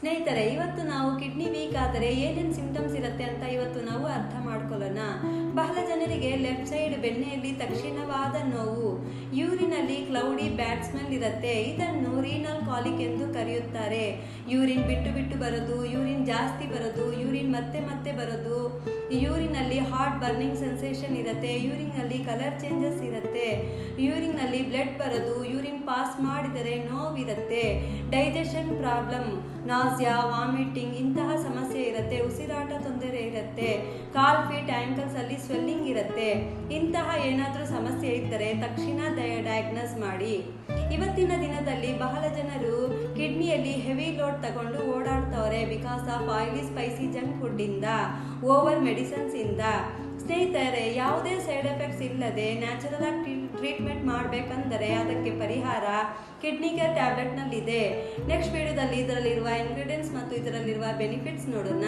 ಸ್ನೇಹಿತರೆ, ಇವತ್ತು ನಾವು ಕಿಡ್ನಿ ವೀಕ್ ಆದರೆ ಏನೇನು ಸಿಂಪ್ಟಮ್ಸ್ ಇರುತ್ತೆ ಅಂತ ಇವತ್ತು ನಾವು ಅರ್ಥ ಮಾಡ್ಕೊಳ್ಳೋಣ. ಬಹಳ ಜನರಿಗೆ ಲೆಫ್ಟ್ ಸೈಡ್ ಬೆನ್ನೆಯಲ್ಲಿ ತಕ್ಷಣವಾದ ನೋವು, ಯೂರಿನಲ್ಲಿ ಕ್ಲೌಡಿ ಬ್ಯಾಡ್ ಸ್ಮೆಲ್ ಇರುತ್ತೆ. ಇದನ್ನು ರೀನಲ್ ಕಾಲಿಕ್ ಎಂದು ಕರೆಯುತ್ತಾರೆ. ಯೂರಿನ್ ಬಿಟ್ಟು ಬಿಟ್ಟು ಬರೋದು, ಯೂರಿನ್ ಜಾಸ್ತಿ ಬರೋದು, ಯೂರಿನ್ ಮತ್ತೆ ಮತ್ತೆ ಬರೋದು, ಯೂರಿನಲ್ಲಿ ಹಾಟ್ ಬರ್ನಿಂಗ್ ಸೆನ್ಸೇಷನ್ ಇರುತ್ತೆ, ಯೂರಿನ್ನಲ್ಲಿ ಕಲರ್ ಚೇಂಜಸ್ ಇರುತ್ತೆ, ಯೂರಿನ್ನಲ್ಲಿ ಬ್ಲಡ್ ಬರೋದು, ಯೂರಿನ್ ಪಾಸ್ ಮಾಡಿದರೆ ನೋವಿರುತ್ತೆ, ಡೈಜೆಷನ್ ಪ್ರಾಬ್ಲಮ್, ನಾಸಿಯಾ, ವಾಮಿಟಿಂಗ್ ಇಂತಹ ಸಮಸ್ಯೆ ಇರುತ್ತೆ, ಉಸಿರಾಟ ತೊಂದರೆ ಇರುತ್ತೆ, ಕಾಲ್ ಫೀಟ್ ಆ್ಯಂಕಲ್ಸ್ ಅಲ್ಲಿ ಸ್ವೆಲ್ಲಿಂಗ್ ಇರುತ್ತೆ. ಇಂತಹ ಏನಾದರೂ ಸಮಸ್ಯೆ ಇದ್ದರೆ ತಕ್ಷಣ ಡಯಾಗ್ನೋಸ್ ಮಾಡಿ. ಇವತ್ತಿನ ದಿನದಲ್ಲಿ ಬಹಳ ಜನರು ಕಿಡ್ನಿಯಲ್ಲಿ ಹೆವಿ ಲೋಡ್ ತಗೊಂಡು ಓಡಾಡ್ತವ್ರೆ because of oily spicy junk food ಇಂದ, ಓವರ್ ಮೆಡಿಸಿನ್ಸ್ ಇಂದ. ಸ್ನೇಹಿತರೆ, ಯಾವುದೇ ಸೈಡ್ ಎಫೆಕ್ಟ್ಸ್ ಇಲ್ಲದೆ ನ್ಯಾಚುರಲ್ ಆಗಿ ಟ್ರೀಟ್ಮೆಂಟ್ ಮಾಡಬೇಕಂದರೆ ಅದಕ್ಕೆ ಪರಿಹಾರ ಕಿಡ್ನಿ ಕೇರ್ ಟ್ಯಾಬ್ಲೆಟ್ನಲ್ಲಿದೆ. ನೆಕ್ಸ್ಟ್ ವಿಡಿಯೋದಲ್ಲಿ ಇದರಲ್ಲಿರುವ ಇಂಗ್ರೀಡಿಯೆಂಟ್ಸ್ ಮತ್ತು ಇದರಲ್ಲಿರುವ ಬೆನಿಫಿಟ್ಸ್ ನೋಡೋಣ.